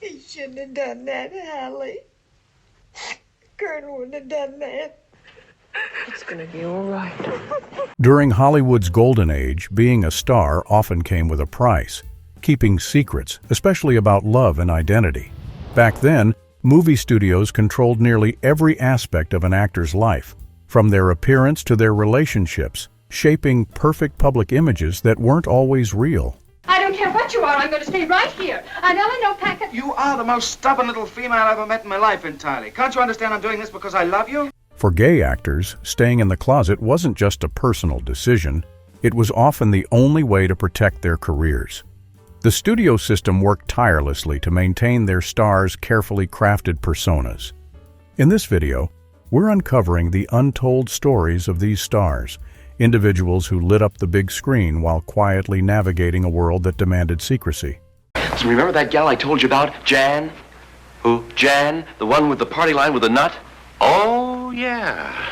He shouldn't have done that, Hallie. Colonel wouldn't have done that. It's gonna be all right. During Hollywood's golden age, being a star often came with a price, keeping secrets, especially about love and identity. Back then, movie studios controlled nearly every aspect of an actor's life, from their appearance to their relationships, shaping perfect public images that weren't always real. I don't care what you are, I'm going to stay right here. And Ellen, no packet. You are the most stubborn little female I've ever met in my life entirely. Can't you understand I'm doing this because I love you? For gay actors, staying in the closet wasn't just a personal decision, it was often the only way to protect their careers. The studio system worked tirelessly to maintain their stars' carefully crafted personas. In this video, we're uncovering the untold stories of these stars, individuals who lit up the big screen while quietly navigating a world that demanded secrecy. So remember that gal I told you about, Jan? Who? Jan? The one with the party line with the nut? Oh, yeah.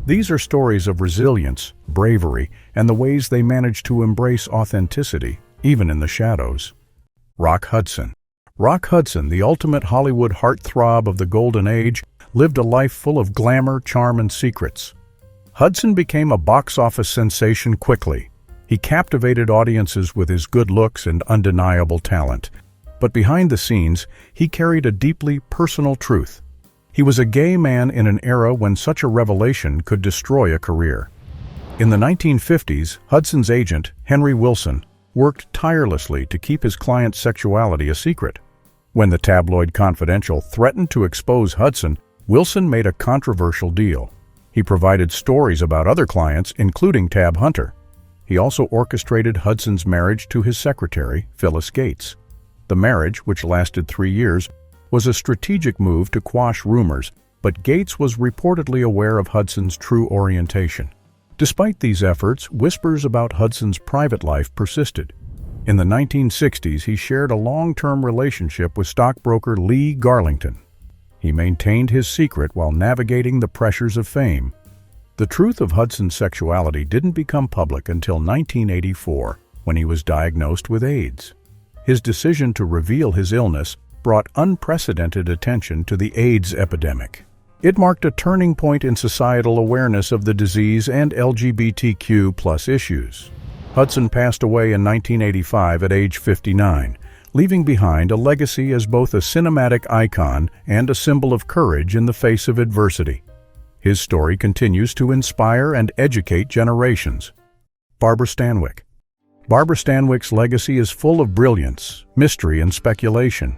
These are stories of resilience, bravery, and the ways they managed to embrace authenticity, even in the shadows. Rock Hudson. Rock Hudson, the ultimate Hollywood heartthrob of the golden age, lived a life full of glamour, charm, and secrets. Hudson became a box office sensation quickly. He captivated audiences with his good looks and undeniable talent. But behind the scenes, he carried a deeply personal truth. He was a gay man in an era when such a revelation could destroy a career. In the 1950s, Hudson's agent, Henry Wilson, worked tirelessly to keep his client's sexuality a secret. When the tabloid Confidential threatened to expose Hudson, Wilson made a controversial deal. He provided stories about other clients, including Tab Hunter. He also orchestrated Hudson's marriage to his secretary, Phyllis Gates. The marriage, which lasted 3 years, was a strategic move to quash rumors, but Gates was reportedly aware of Hudson's true orientation. Despite these efforts, whispers about Hudson's private life persisted. In the 1960s, he shared a long-term relationship with stockbroker Lee Garlington. He maintained his secret while navigating the pressures of fame. The truth of Hudson's sexuality didn't become public until 1984, when he was diagnosed with AIDS. His decision to reveal his illness brought unprecedented attention to the AIDS epidemic. It marked a turning point in societal awareness of the disease and LGBTQ+ issues. Hudson passed away in 1985 at age 59, leaving behind a legacy as both a cinematic icon and a symbol of courage in the face of adversity. His story continues to inspire and educate generations. Barbara Stanwyck. Barbara Stanwyck's legacy is full of brilliance, mystery, and speculation.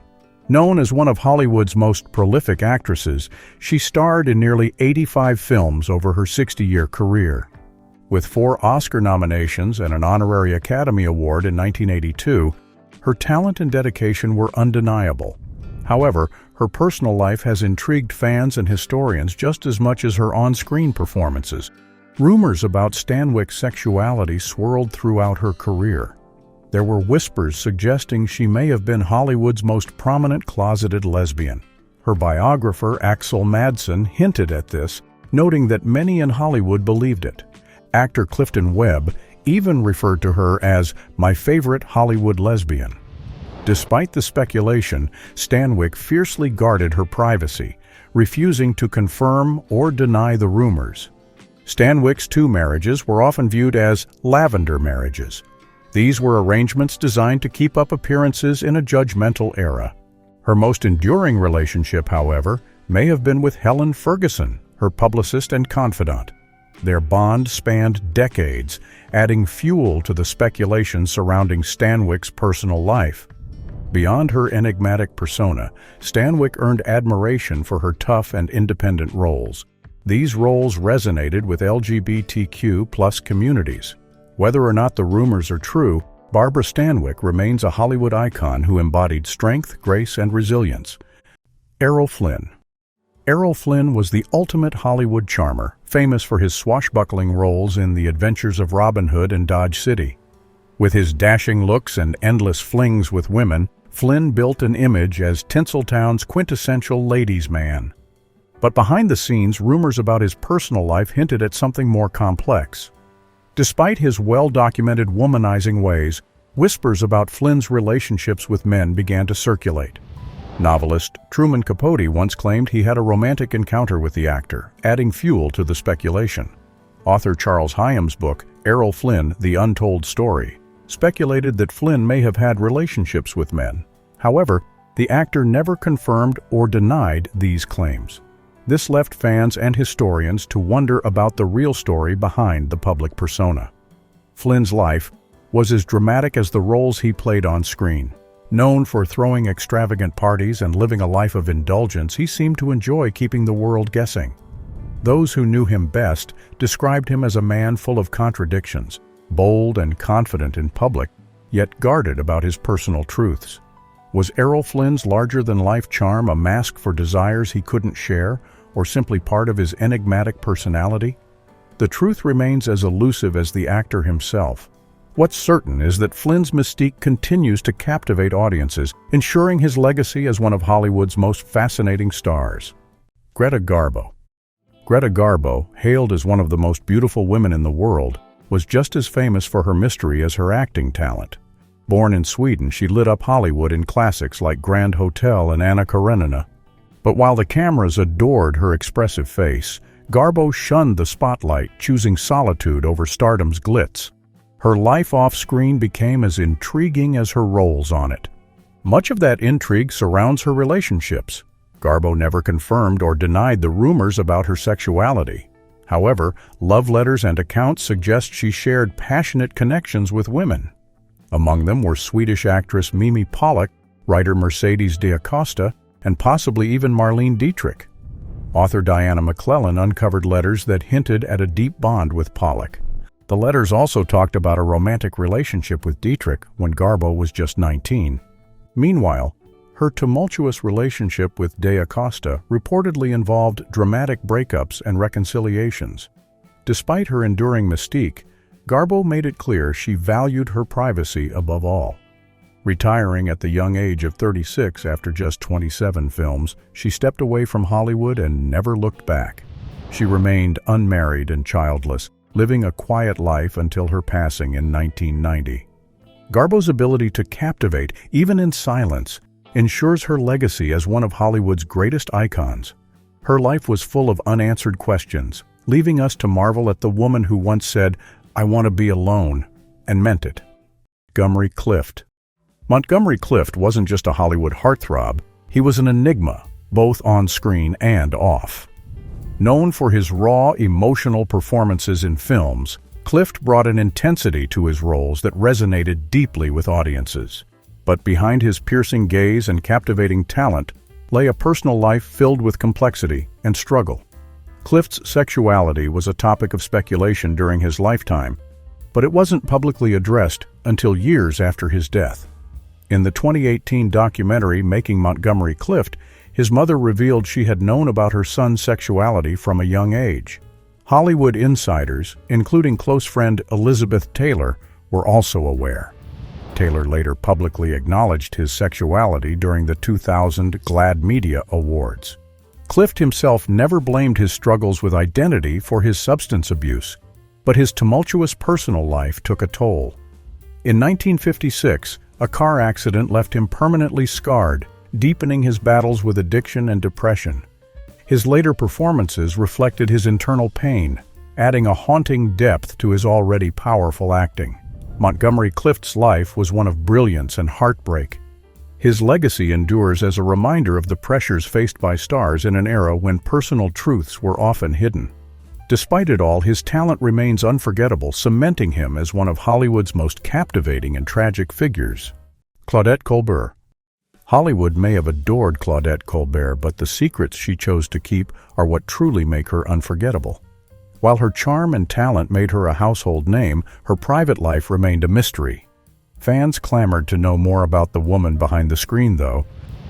Known as one of Hollywood's most prolific actresses, she starred in nearly 85 films over her 60-year career. With 4 Oscar nominations and an honorary Academy Award in 1982, her talent and dedication were undeniable. However, her personal life has intrigued fans and historians just as much as her on-screen performances. Rumors about Stanwyck's sexuality swirled throughout her career. There were whispers suggesting she may have been Hollywood's most prominent closeted lesbian. Her biographer, Axel Madsen, hinted at this, noting that many in Hollywood believed it. Actor Clifton Webb even referred to her as "my favorite Hollywood lesbian." Despite the speculation, Stanwyck fiercely guarded her privacy, refusing to confirm or deny the rumors. Stanwyck's 2 marriages were often viewed as lavender marriages. These were arrangements designed to keep up appearances in a judgmental era. Her most enduring relationship, however, may have been with Helen Ferguson, her publicist and confidant. Their bond spanned decades, adding fuel to the speculation surrounding Stanwyck's personal life. Beyond her enigmatic persona, Stanwyck earned admiration for her tough and independent roles. These roles resonated with LGBTQ+ communities. Whether or not the rumors are true, Barbara Stanwyck remains a Hollywood icon who embodied strength, grace, and resilience. Errol Flynn. Errol Flynn was the ultimate Hollywood charmer, famous for his swashbuckling roles in The Adventures of Robin Hood and Dodge City. With his dashing looks and endless flings with women, Flynn built an image as Tinseltown's quintessential ladies' man. But behind the scenes, rumors about his personal life hinted at something more complex. Despite his well-documented womanizing ways, whispers about Flynn's relationships with men began to circulate. Novelist Truman Capote once claimed he had a romantic encounter with the actor, adding fuel to the speculation. Author Charles Hyam's book, Errol Flynn, The Untold Story, speculated that Flynn may have had relationships with men. However, the actor never confirmed or denied these claims. This left fans and historians to wonder about the real story behind the public persona. Flynn's life was as dramatic as the roles he played on screen. Known for throwing extravagant parties and living a life of indulgence, he seemed to enjoy keeping the world guessing. Those who knew him best described him as a man full of contradictions, bold and confident in public, yet guarded about his personal truths. Was Errol Flynn's larger-than-life charm a mask for desires he couldn't share, or simply part of his enigmatic personality? The truth remains as elusive as the actor himself. What's certain is that Flynn's mystique continues to captivate audiences, ensuring his legacy as one of Hollywood's most fascinating stars. Greta Garbo. Greta Garbo, hailed as one of the most beautiful women in the world, was just as famous for her mystery as her acting talent. Born in Sweden, she lit up Hollywood in classics like Grand Hotel and Anna Karenina. But while the cameras adored her expressive face, Garbo shunned the spotlight, choosing solitude over stardom's glitz. Her life off-screen became as intriguing as her roles on it. Much of that intrigue surrounds her relationships. Garbo never confirmed or denied the rumors about her sexuality. However, love letters and accounts suggest she shared passionate connections with women. Among them were Swedish actress Mimi Pollock, writer Mercedes de Acosta, and possibly even Marlene Dietrich. Author Diana McClellan uncovered letters that hinted at a deep bond with Pollock. The letters also talked about a romantic relationship with Dietrich when Garbo was just 19. Meanwhile, her tumultuous relationship with de Acosta reportedly involved dramatic breakups and reconciliations. Despite her enduring mystique, Garbo made it clear she valued her privacy above all. Retiring at the young age of 36 after just 27 films, she stepped away from Hollywood and never looked back. She remained unmarried and childless, living a quiet life until her passing in 1990. Garbo's ability to captivate, even in silence, ensures her legacy as one of Hollywood's greatest icons. Her life was full of unanswered questions, leaving us to marvel at the woman who once said, "I want to be alone," and meant it. Montgomery Clift. Montgomery Clift wasn't just a Hollywood heartthrob, he was an enigma, both on screen and off. Known for his raw, emotional performances in films, Clift brought an intensity to his roles that resonated deeply with audiences. But behind his piercing gaze and captivating talent lay a personal life filled with complexity and struggle. Clift's sexuality was a topic of speculation during his lifetime, but it wasn't publicly addressed until years after his death. In the 2018 documentary Making Montgomery Clift, his mother revealed she had known about her son's sexuality from a young age. Hollywood insiders, including close friend Elizabeth Taylor, were also aware. Taylor later publicly acknowledged his sexuality during the 2000 GLAAD Media Awards. Clift himself never blamed his struggles with identity for his substance abuse, but his tumultuous personal life took a toll. In 1956, a car accident left him permanently scarred, deepening his battles with addiction and depression. His later performances reflected his internal pain, adding a haunting depth to his already powerful acting. Montgomery Clift's life was one of brilliance and heartbreak. His legacy endures as a reminder of the pressures faced by stars in an era when personal truths were often hidden. Despite it all, his talent remains unforgettable, cementing him as one of Hollywood's most captivating and tragic figures. Claudette Colbert. Hollywood may have adored Claudette Colbert, but the secrets she chose to keep are what truly make her unforgettable. While her charm and talent made her a household name, her private life remained a mystery. Fans clamored to know more about the woman behind the screen, though.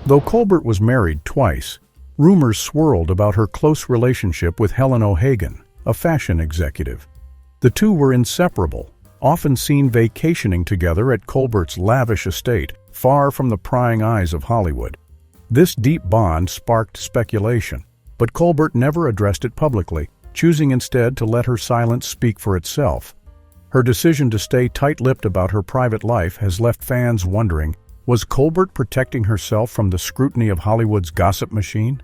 Though Colbert was married twice, rumors swirled about her close relationship with Helen O'Hagan, a fashion executive. The two were inseparable, often seen vacationing together at Colbert's lavish estate, far from the prying eyes of Hollywood. This deep bond sparked speculation, but Colbert never addressed it publicly, choosing instead to let her silence speak for itself. Her decision to stay tight-lipped about her private life has left fans wondering, Was Colbert protecting herself from the scrutiny of Hollywood's gossip machine?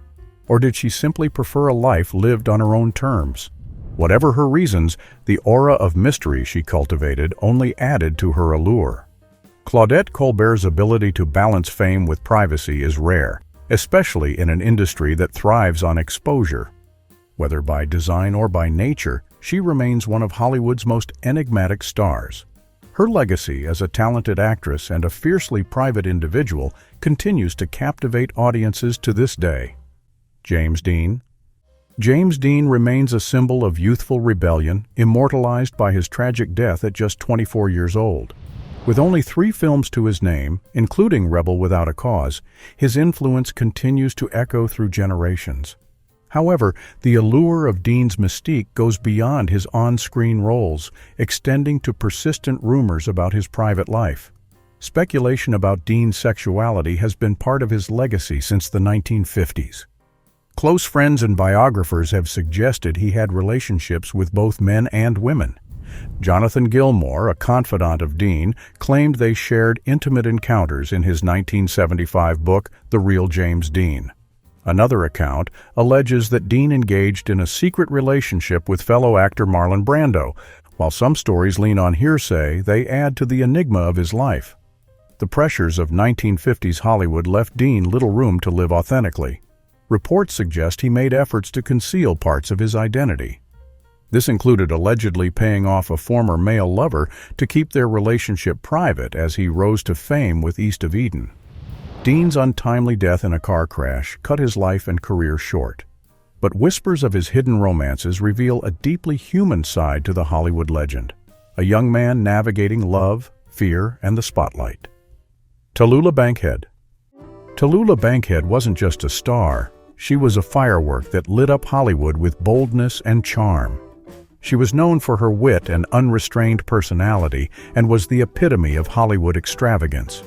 Or did she simply prefer a life lived on her own terms? Whatever her reasons, the aura of mystery she cultivated only added to her allure. Claudette Colbert's ability to balance fame with privacy is rare, especially in an industry that thrives on exposure. Whether by design or by nature, she remains one of Hollywood's most enigmatic stars. Her legacy as a talented actress and a fiercely private individual continues to captivate audiences to this day. James Dean. James Dean remains a symbol of youthful rebellion, immortalized by his tragic death at just 24 years old. With only 3 films to his name, including Rebel Without a Cause, his influence continues to echo through generations. However, the allure of Dean's mystique goes beyond his on-screen roles, extending to persistent rumors about his private life. Speculation about Dean's sexuality has been part of his legacy since the 1950s. Close friends and biographers have suggested he had relationships with both men and women. Jonathan Gilmour, a confidant of Dean, claimed they shared intimate encounters in his 1975 book, The Real James Dean. Another account alleges that Dean engaged in a secret relationship with fellow actor Marlon Brando. While some stories lean on hearsay, they add to the enigma of his life. The pressures of 1950s Hollywood left Dean little room to live authentically. Reports suggest he made efforts to conceal parts of his identity. This included allegedly paying off a former male lover to keep their relationship private as he rose to fame with East of Eden. Dean's untimely death in a car crash cut his life and career short. But whispers of his hidden romances reveal a deeply human side to the Hollywood legend, a young man navigating love, fear, and the spotlight. Tallulah Bankhead. Tallulah Bankhead wasn't just a star, she was a firework that lit up Hollywood with boldness and charm. She was known for her wit and unrestrained personality and was the epitome of Hollywood extravagance.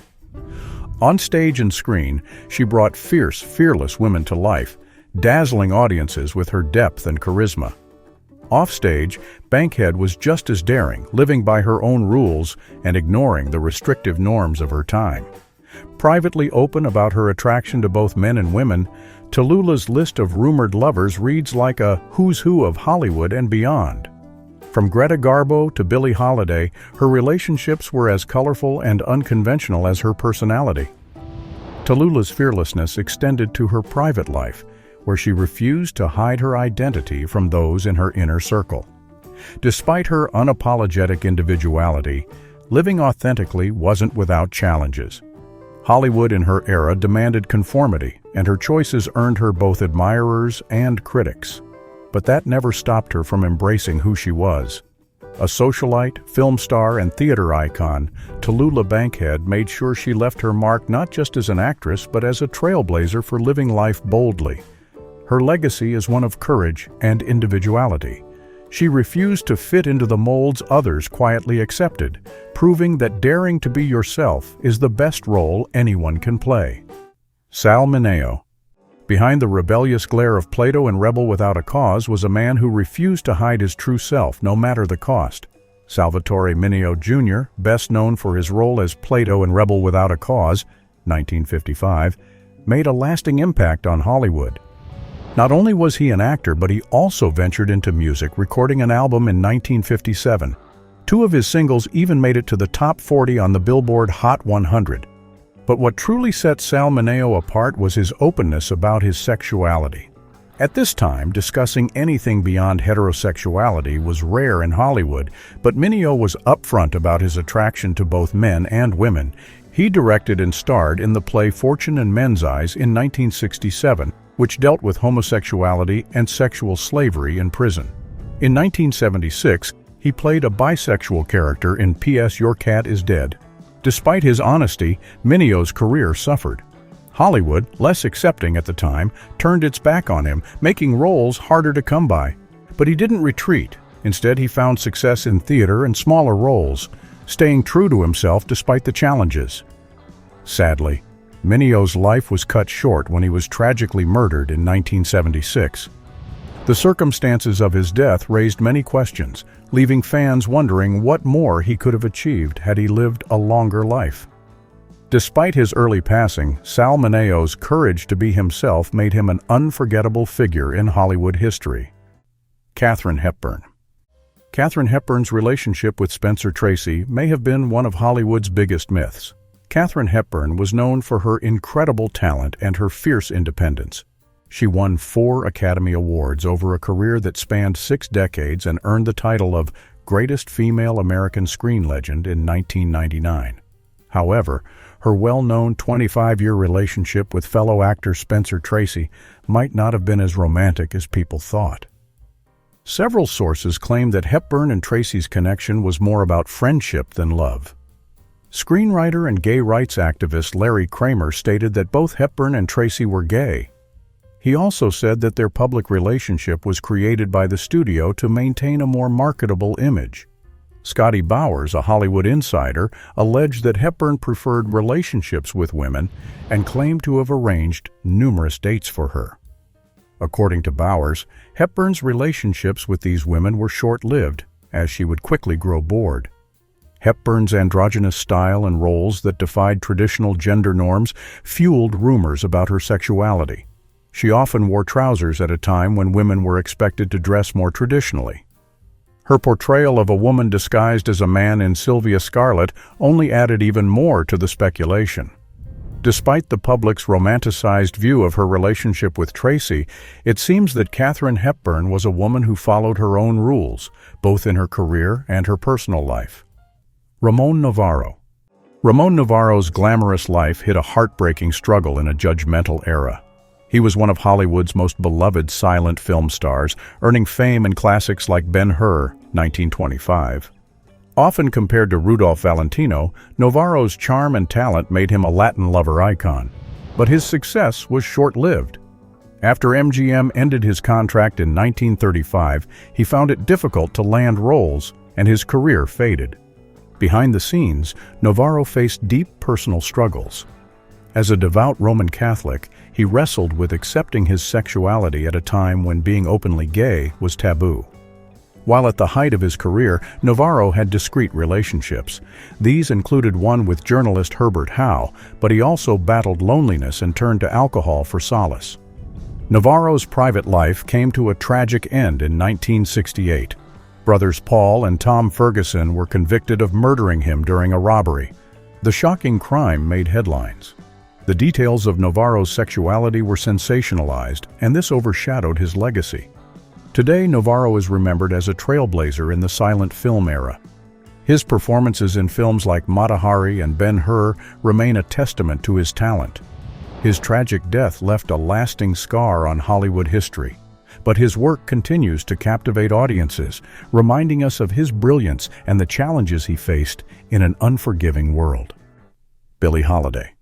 On stage and screen, she brought fierce, fearless women to life, dazzling audiences with her depth and charisma. Offstage, Bankhead was just as daring, living by her own rules and ignoring the restrictive norms of her time. Privately open about her attraction to both men and women, Tallulah's list of rumored lovers reads like a who's who of Hollywood and beyond. From Greta Garbo to Billie Holiday, her relationships were as colorful and unconventional as her personality. Tallulah's fearlessness extended to her private life, where she refused to hide her identity from those in her inner circle. Despite her unapologetic individuality, living authentically wasn't without challenges. Hollywood in her era demanded conformity, and her choices earned her both admirers and critics. But that never stopped her from embracing who she was. A socialite, film star, and theater icon, Tallulah Bankhead made sure she left her mark not just as an actress but as a trailblazer for living life boldly. Her legacy is one of courage and individuality. She refused to fit into the molds others quietly accepted, proving that daring to be yourself is the best role anyone can play. Sal Mineo. Behind the rebellious glare of Plato in Rebel Without a Cause was a man who refused to hide his true self, no matter the cost. Salvatore Mineo Jr., best known for his role as Plato in Rebel Without a Cause, 1955, made a lasting impact on Hollywood. Not only was he an actor, but he also ventured into music, recording an album in 1957. 2 of his singles even made it to the top 40 on the Billboard Hot 100. But what truly set Sal Mineo apart was his openness about his sexuality. At this time, discussing anything beyond heterosexuality was rare in Hollywood, but Mineo was upfront about his attraction to both men and women. He directed and starred in the play Fortune and Men's Eyes in 1967, which dealt with homosexuality and sexual slavery in prison. In 1976, he played a bisexual character in P.S. Your Cat is Dead. Despite his honesty, Mineo's career suffered. Hollywood, less accepting at the time, turned its back on him, making roles harder to come by. But he didn't retreat. Instead, he found success in theater and smaller roles, staying true to himself despite the challenges. Sadly, Mineo's life was cut short when he was tragically murdered in 1976. The circumstances of his death raised many questions, leaving fans wondering what more he could have achieved had he lived a longer life. Despite his early passing, Sal Mineo's courage to be himself made him an unforgettable figure in Hollywood history. Katharine Hepburn. Katharine Hepburn's relationship with Spencer Tracy may have been one of Hollywood's biggest myths. Katharine Hepburn was known for her incredible talent and her fierce independence. She won 4 Academy Awards over a career that spanned 6 decades and earned the title of Greatest Female American Screen Legend in 1999. However, her well-known 25-year relationship with fellow actor Spencer Tracy might not have been as romantic as people thought. Several sources claim that Hepburn and Tracy's connection was more about friendship than love. Screenwriter and gay rights activist Larry Kramer stated that both Hepburn and Tracy were gay. He also said that their public relationship was created by the studio to maintain a more marketable image. Scotty Bowers, a Hollywood insider, alleged that Hepburn preferred relationships with women and claimed to have arranged numerous dates for her. According to Bowers, Hepburn's relationships with these women were short-lived, as she would quickly grow bored. Hepburn's androgynous style and roles that defied traditional gender norms fueled rumors about her sexuality. She often wore trousers at a time when women were expected to dress more traditionally. Her portrayal of a woman disguised as a man in Sylvia Scarlett only added even more to the speculation. Despite the public's romanticized view of her relationship with Tracy, it seems that Katharine Hepburn was a woman who followed her own rules, both in her career and her personal life. Ramon Novarro. Ramon Novarro's glamorous life hit a heartbreaking struggle in a judgmental era. He was one of Hollywood's most beloved silent film stars, earning fame in classics like Ben-Hur, 1925. Often compared to Rudolph Valentino, Novarro's charm and talent made him a Latin lover icon. But his success was short-lived. After MGM ended his contract in 1935, he found it difficult to land roles, and his career faded. Behind the scenes, Novarro faced deep personal struggles. As a devout Roman Catholic, he wrestled with accepting his sexuality at a time when being openly gay was taboo. While at the height of his career, Novarro had discreet relationships. These included one with journalist Herbert Howe, but he also battled loneliness and turned to alcohol for solace. Novarro's private life came to a tragic end in 1968. Brothers Paul and Tom Ferguson were convicted of murdering him during a robbery. The shocking crime made headlines. The details of Novarro's sexuality were sensationalized, and this overshadowed his legacy. Today, Novarro is remembered as a trailblazer in the silent film era. His performances in films like Mata Hari and Ben-Hur remain a testament to his talent. His tragic death left a lasting scar on Hollywood history, but his work continues to captivate audiences, reminding us of his brilliance and the challenges he faced in an unforgiving world. Billie Holiday.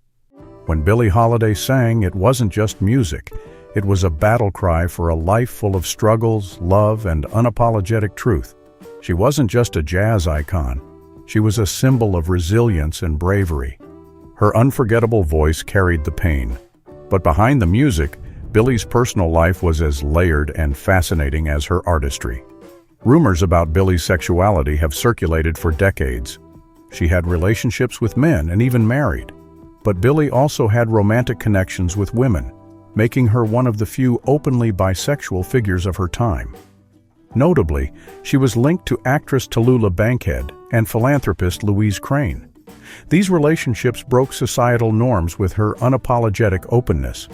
When Billie Holiday sang, it wasn't just music. It was a battle cry for a life full of struggles, love, and unapologetic truth. She wasn't just a jazz icon. She was a symbol of resilience and bravery. Her unforgettable voice carried the pain. But behind the music, Billie's personal life was as layered and fascinating as her artistry. Rumors about Billie's sexuality have circulated for decades. She had relationships with men and even married. But Billie also had romantic connections with women, making her one of the few openly bisexual figures of her time. Notably, she was linked to actress Tallulah Bankhead and philanthropist Louise Crane. These relationships broke societal norms with her unapologetic openness.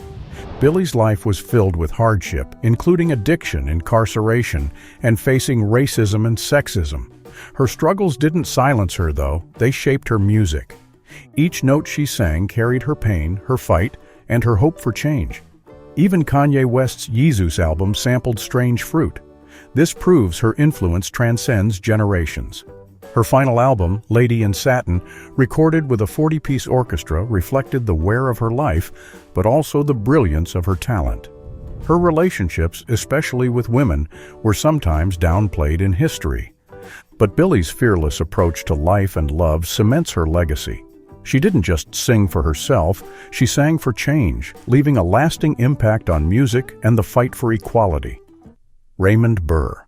Billie's life was filled with hardship, including addiction, incarceration, and facing racism and sexism. Her struggles didn't silence her, though. They shaped her music. Each note she sang carried her pain, her fight, and her hope for change. Even Kanye West's Yeezus album sampled Strange Fruit. This proves her influence transcends generations. Her final album, Lady in Satin, recorded with a 40-piece orchestra, reflected the wear of her life, but also the brilliance of her talent. Her relationships, especially with women, were sometimes downplayed in history. But Billie's fearless approach to life and love cements her legacy. She didn't just sing for herself, she sang for change, leaving a lasting impact on music and the fight for equality. Raymond Burr.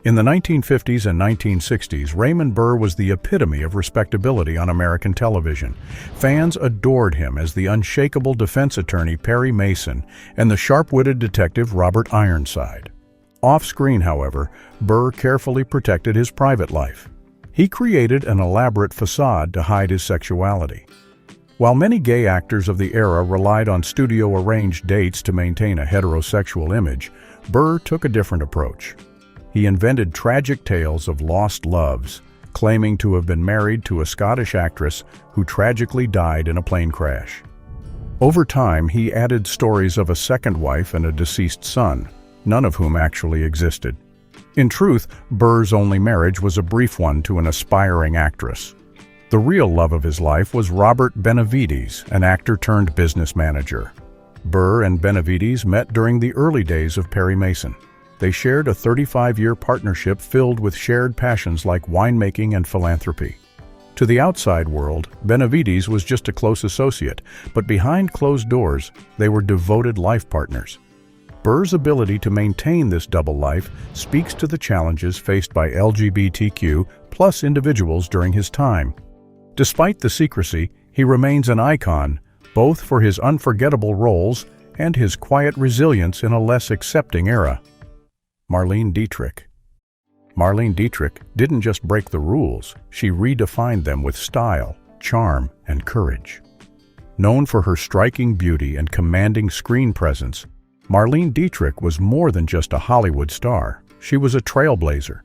In the 1950s and 1960s, Raymond Burr was the epitome of respectability on American television. Fans adored him as the unshakable defense attorney Perry Mason and the sharp-witted detective Robert Ironside. Off-screen, however, Burr carefully protected his private life. He created an elaborate facade to hide his sexuality. While many gay actors of the era relied on studio-arranged dates to maintain a heterosexual image, Burr took a different approach. He invented tragic tales of lost loves, claiming to have been married to a Scottish actress who tragically died in a plane crash. Over time, he added stories of a second wife and a deceased son, none of whom actually existed. In truth, Burr's only marriage was a brief one to an aspiring actress. The real love of his life was Robert Benavides, an actor turned business manager. Burr and Benavides met during the early days of Perry Mason. They shared a 35-year partnership filled with shared passions like winemaking and philanthropy. To the outside world, Benavides was just a close associate, but behind closed doors, they were devoted life partners. Burr's ability to maintain this double life speaks to the challenges faced by LGBTQ+ individuals during his time. Despite the secrecy, he remains an icon, both for his unforgettable roles and his quiet resilience in a less accepting era. Marlene Dietrich. Marlene Dietrich didn't just break the rules, she redefined them with style, charm, and courage. Known for her striking beauty and commanding screen presence, Marlene Dietrich was more than just a Hollywood star. She was a trailblazer.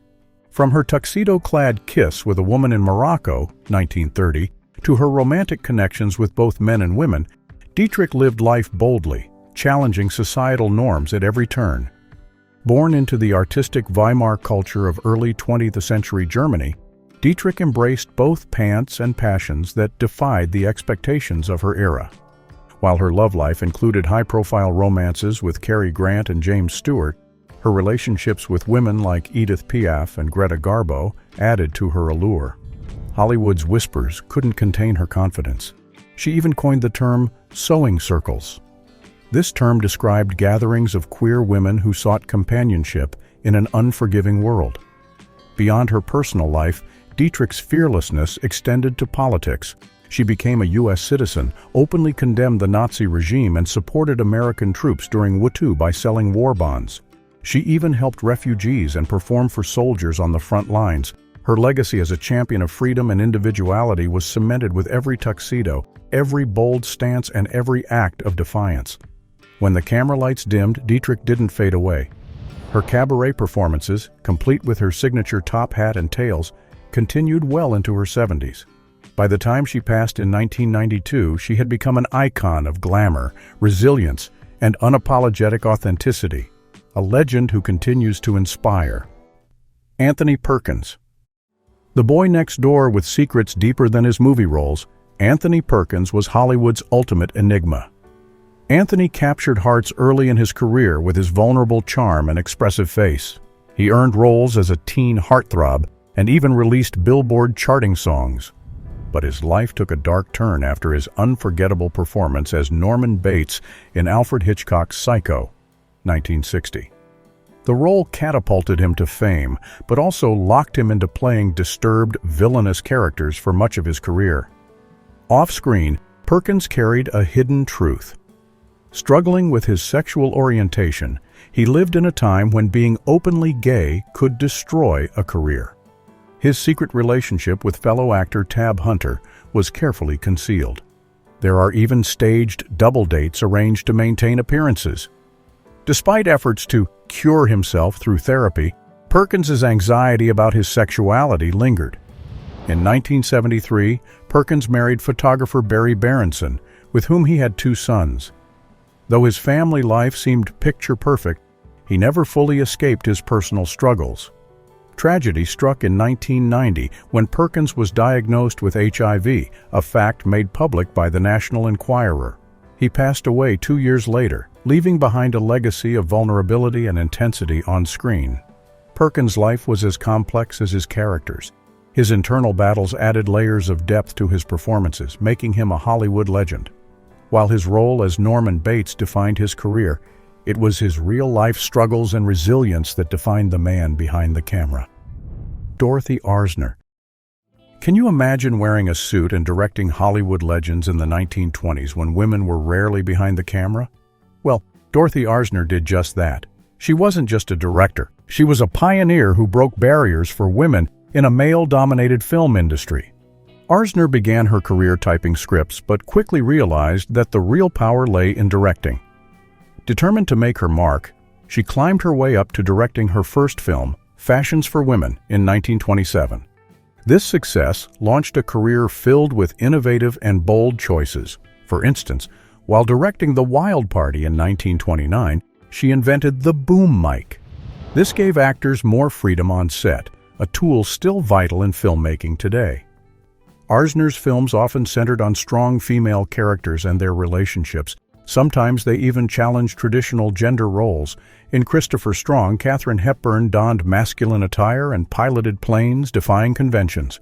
From her tuxedo-clad kiss with a woman in Morocco, 1930, to her romantic connections with both men and women, Dietrich lived life boldly, challenging societal norms at every turn. Born into the artistic Weimar culture of early 20th century Germany, Dietrich embraced both pants and passions that defied the expectations of her era. While her love life included high-profile romances with Cary Grant and James Stewart, her relationships with women like Edith Piaf and Greta Garbo added to her allure. Hollywood's whispers couldn't contain her confidence. She even coined the term sewing circles. This term described gatherings of queer women who sought companionship in an unforgiving world. Beyond her personal life, Dietrich's fearlessness extended to politics. She became a U.S. citizen, openly condemned the Nazi regime, and supported American troops during WTO by selling war bonds. She even helped refugees and performed for soldiers on the front lines. Her legacy as a champion of freedom and individuality was cemented with every tuxedo, every bold stance, and every act of defiance. When the camera lights dimmed, Dietrich didn't fade away. Her cabaret performances, complete with her signature top hat and tails, continued well into her 70s. By the time she passed in 1992, she had become an icon of glamour, resilience, and unapologetic authenticity, a legend who continues to inspire. Anthony Perkins. The boy next door with secrets deeper than his movie roles, Anthony Perkins was Hollywood's ultimate enigma. Anthony captured hearts early in his career with his vulnerable charm and expressive face. He earned roles as a teen heartthrob and even released Billboard charting songs. But his life took a dark turn after his unforgettable performance as Norman Bates in Alfred Hitchcock's Psycho, 1960. The role catapulted him to fame, but also locked him into playing disturbed, villainous characters for much of his career. Off-screen, Perkins carried a hidden truth. Struggling with his sexual orientation, he lived in a time when being openly gay could destroy a career. His secret relationship with fellow actor Tab Hunter was carefully concealed. There are even staged double dates arranged to maintain appearances. Despite efforts to cure himself through therapy, Perkins's anxiety about his sexuality lingered. In 1973, Perkins married photographer Barry Berenson, with whom he had 2 sons. Though his family life seemed picture-perfect, he never fully escaped his personal struggles. Tragedy struck in 1990 when Perkins was diagnosed with HIV, a fact made public by the National Enquirer. He passed away 2 years later, leaving behind a legacy of vulnerability and intensity on screen. Perkins' life was as complex as his characters. His internal battles added layers of depth to his performances, making him a Hollywood legend. While his role as Norman Bates defined his career, It was his real-life struggles and resilience that defined the man behind the camera. Dorothy Arzner. Can you imagine wearing a suit and directing Hollywood legends in the 1920s when women were rarely behind the camera? Well, Dorothy Arzner did just that. She wasn't just a director. She was a pioneer who broke barriers for women in a male-dominated film industry. Arzner began her career typing scripts, but quickly realized that the real power lay in directing. Determined to make her mark, she climbed her way up to directing her first film, Fashions for Women, in 1927. This success launched a career filled with innovative and bold choices. For instance, while directing The Wild Party in 1929, she invented the boom mic. This gave actors more freedom on set, a tool still vital in filmmaking today. Arzner's films often centered on strong female characters and their relationships. Sometimes they even challenged traditional gender roles. In Christopher Strong, Katharine Hepburn donned masculine attire and piloted planes, defying conventions.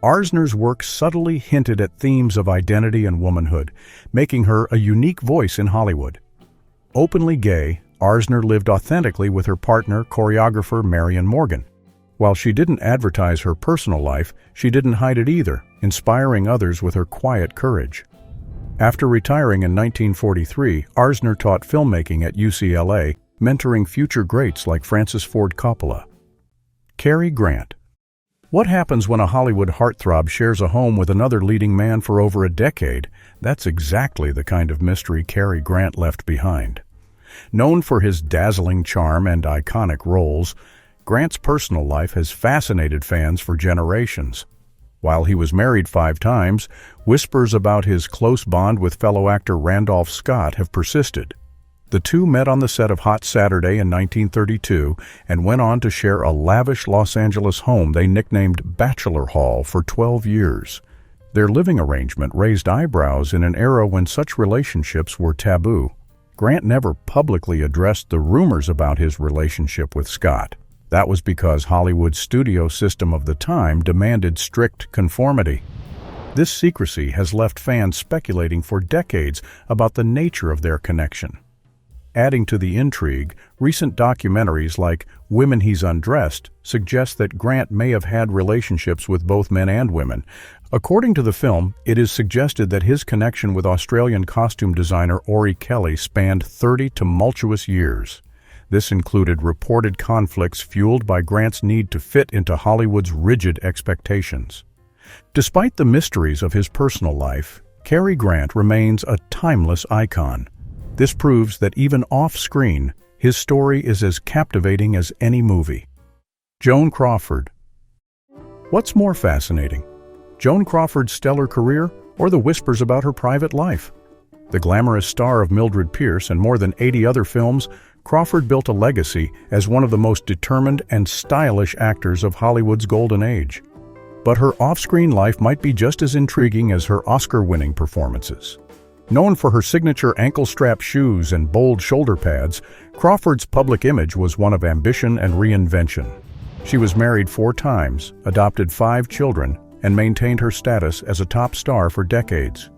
Arzner's work subtly hinted at themes of identity and womanhood, making her a unique voice in Hollywood. Openly gay, Arzner lived authentically with her partner, choreographer Marion Morgan. While she didn't advertise her personal life, she didn't hide it either, inspiring others with her quiet courage. After retiring in 1943, Arzner taught filmmaking at UCLA, mentoring future greats like Francis Ford Coppola. Cary Grant. What happens when a Hollywood heartthrob shares a home with another leading man for over a decade? That's exactly the kind of mystery Cary Grant left behind. Known for his dazzling charm and iconic roles, Grant's personal life has fascinated fans for generations. While he was married 5 times, whispers about his close bond with fellow actor Randolph Scott have persisted. The two met on the set of Hot Saturday in 1932 and went on to share a lavish Los Angeles home they nicknamed Bachelor Hall for 12 years. Their living arrangement raised eyebrows in an era when such relationships were taboo. Grant never publicly addressed the rumors about his relationship with Scott. That was because Hollywood's studio system of the time demanded strict conformity. This secrecy has left fans speculating for decades about the nature of their connection. Adding to the intrigue, recent documentaries like Women He's Undressed suggest that Grant may have had relationships with both men and women. According to the film, it is suggested that his connection with Australian costume designer Ori Kelly spanned 30 tumultuous years. This included reported conflicts fueled by Grant's need to fit into Hollywood's rigid expectations. Despite the mysteries of his personal life, Cary Grant remains a timeless icon. This proves that even off-screen, his story is as captivating as any movie. Joan Crawford. What's more fascinating, Joan Crawford's stellar career or the whispers about her private life? The glamorous star of Mildred Pierce and more than 80 other films, Crawford built a legacy as one of the most determined and stylish actors of Hollywood's golden age. But her off-screen life might be just as intriguing as her Oscar-winning performances. Known for her signature ankle-strap shoes and bold shoulder pads, Crawford's public image was one of ambition and reinvention. She was married 4 times, adopted 5 children, and maintained her status as a top star for decades.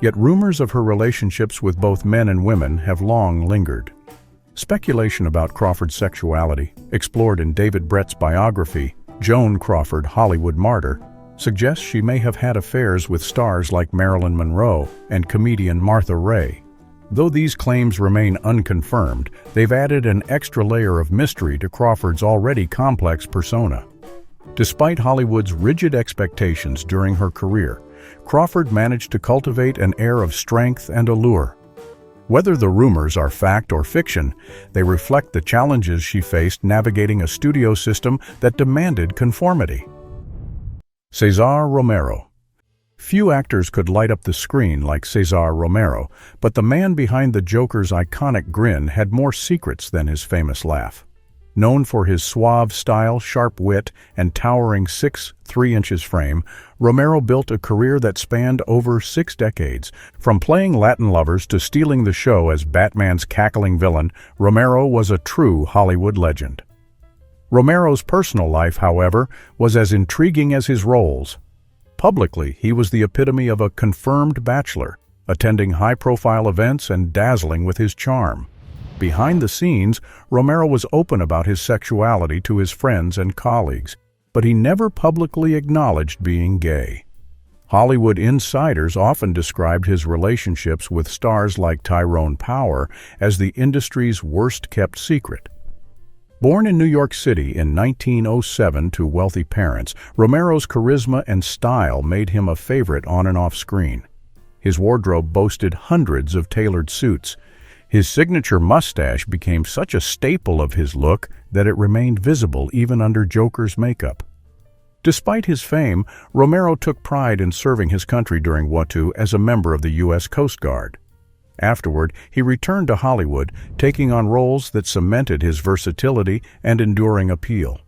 Yet rumors of her relationships with both men and women have long lingered. Speculation about Crawford's sexuality, explored in David Brett's biography, Joan Crawford, Hollywood Martyr, suggests she may have had affairs with stars like Marilyn Monroe and comedian Martha Raye. Though these claims remain unconfirmed, they've added an extra layer of mystery to Crawford's already complex persona. Despite Hollywood's rigid expectations during her career, Crawford managed to cultivate an air of strength and allure. Whether the rumors are fact or fiction, they reflect the challenges she faced navigating a studio system that demanded conformity. Cesar Romero. Few actors could light up the screen like Cesar Romero, but the man behind the Joker's iconic grin had more secrets than his famous laugh. Known for his suave style, sharp wit, and towering 6'3" frame, Romero built a career that spanned over 6 decades. From playing Latin lovers to stealing the show as Batman's cackling villain, Romero was a true Hollywood legend. Romero's personal life, however, was as intriguing as his roles. Publicly, he was the epitome of a confirmed bachelor, attending high-profile events and dazzling with his charm. Behind the scenes, Romero was open about his sexuality to his friends and colleagues, but he never publicly acknowledged being gay. Hollywood insiders often described his relationships with stars like Tyrone Power as the industry's worst-kept secret. Born in New York City in 1907 to wealthy parents, Romero's charisma and style made him a favorite on and off screen. His wardrobe boasted hundreds of tailored suits. His signature mustache became such a staple of his look that it remained visible even under Joker's makeup. Despite his fame, Romero took pride in serving his country during World War II as a member of the U.S. Coast Guard. Afterward, he returned to Hollywood, taking on roles that cemented his versatility and enduring appeal.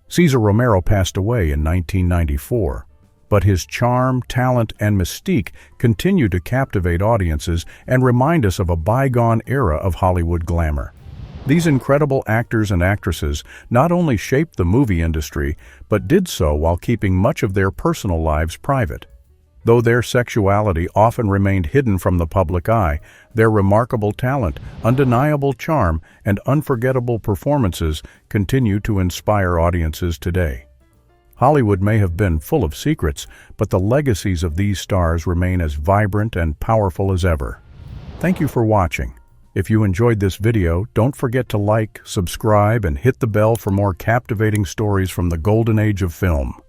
Cesar Romero passed away in 1994, but his charm, talent, and mystique continue to captivate audiences and remind us of a bygone era of Hollywood glamour. These incredible actors and actresses not only shaped the movie industry, but did so while keeping much of their personal lives private. Though their sexuality often remained hidden from the public eye, their remarkable talent, undeniable charm, and unforgettable performances continue to inspire audiences today. Hollywood may have been full of secrets, but the legacies of these stars remain as vibrant and powerful as ever. Thank you for watching. If you enjoyed this video, don't forget to like, subscribe, and hit the bell for more captivating stories from the golden age of film.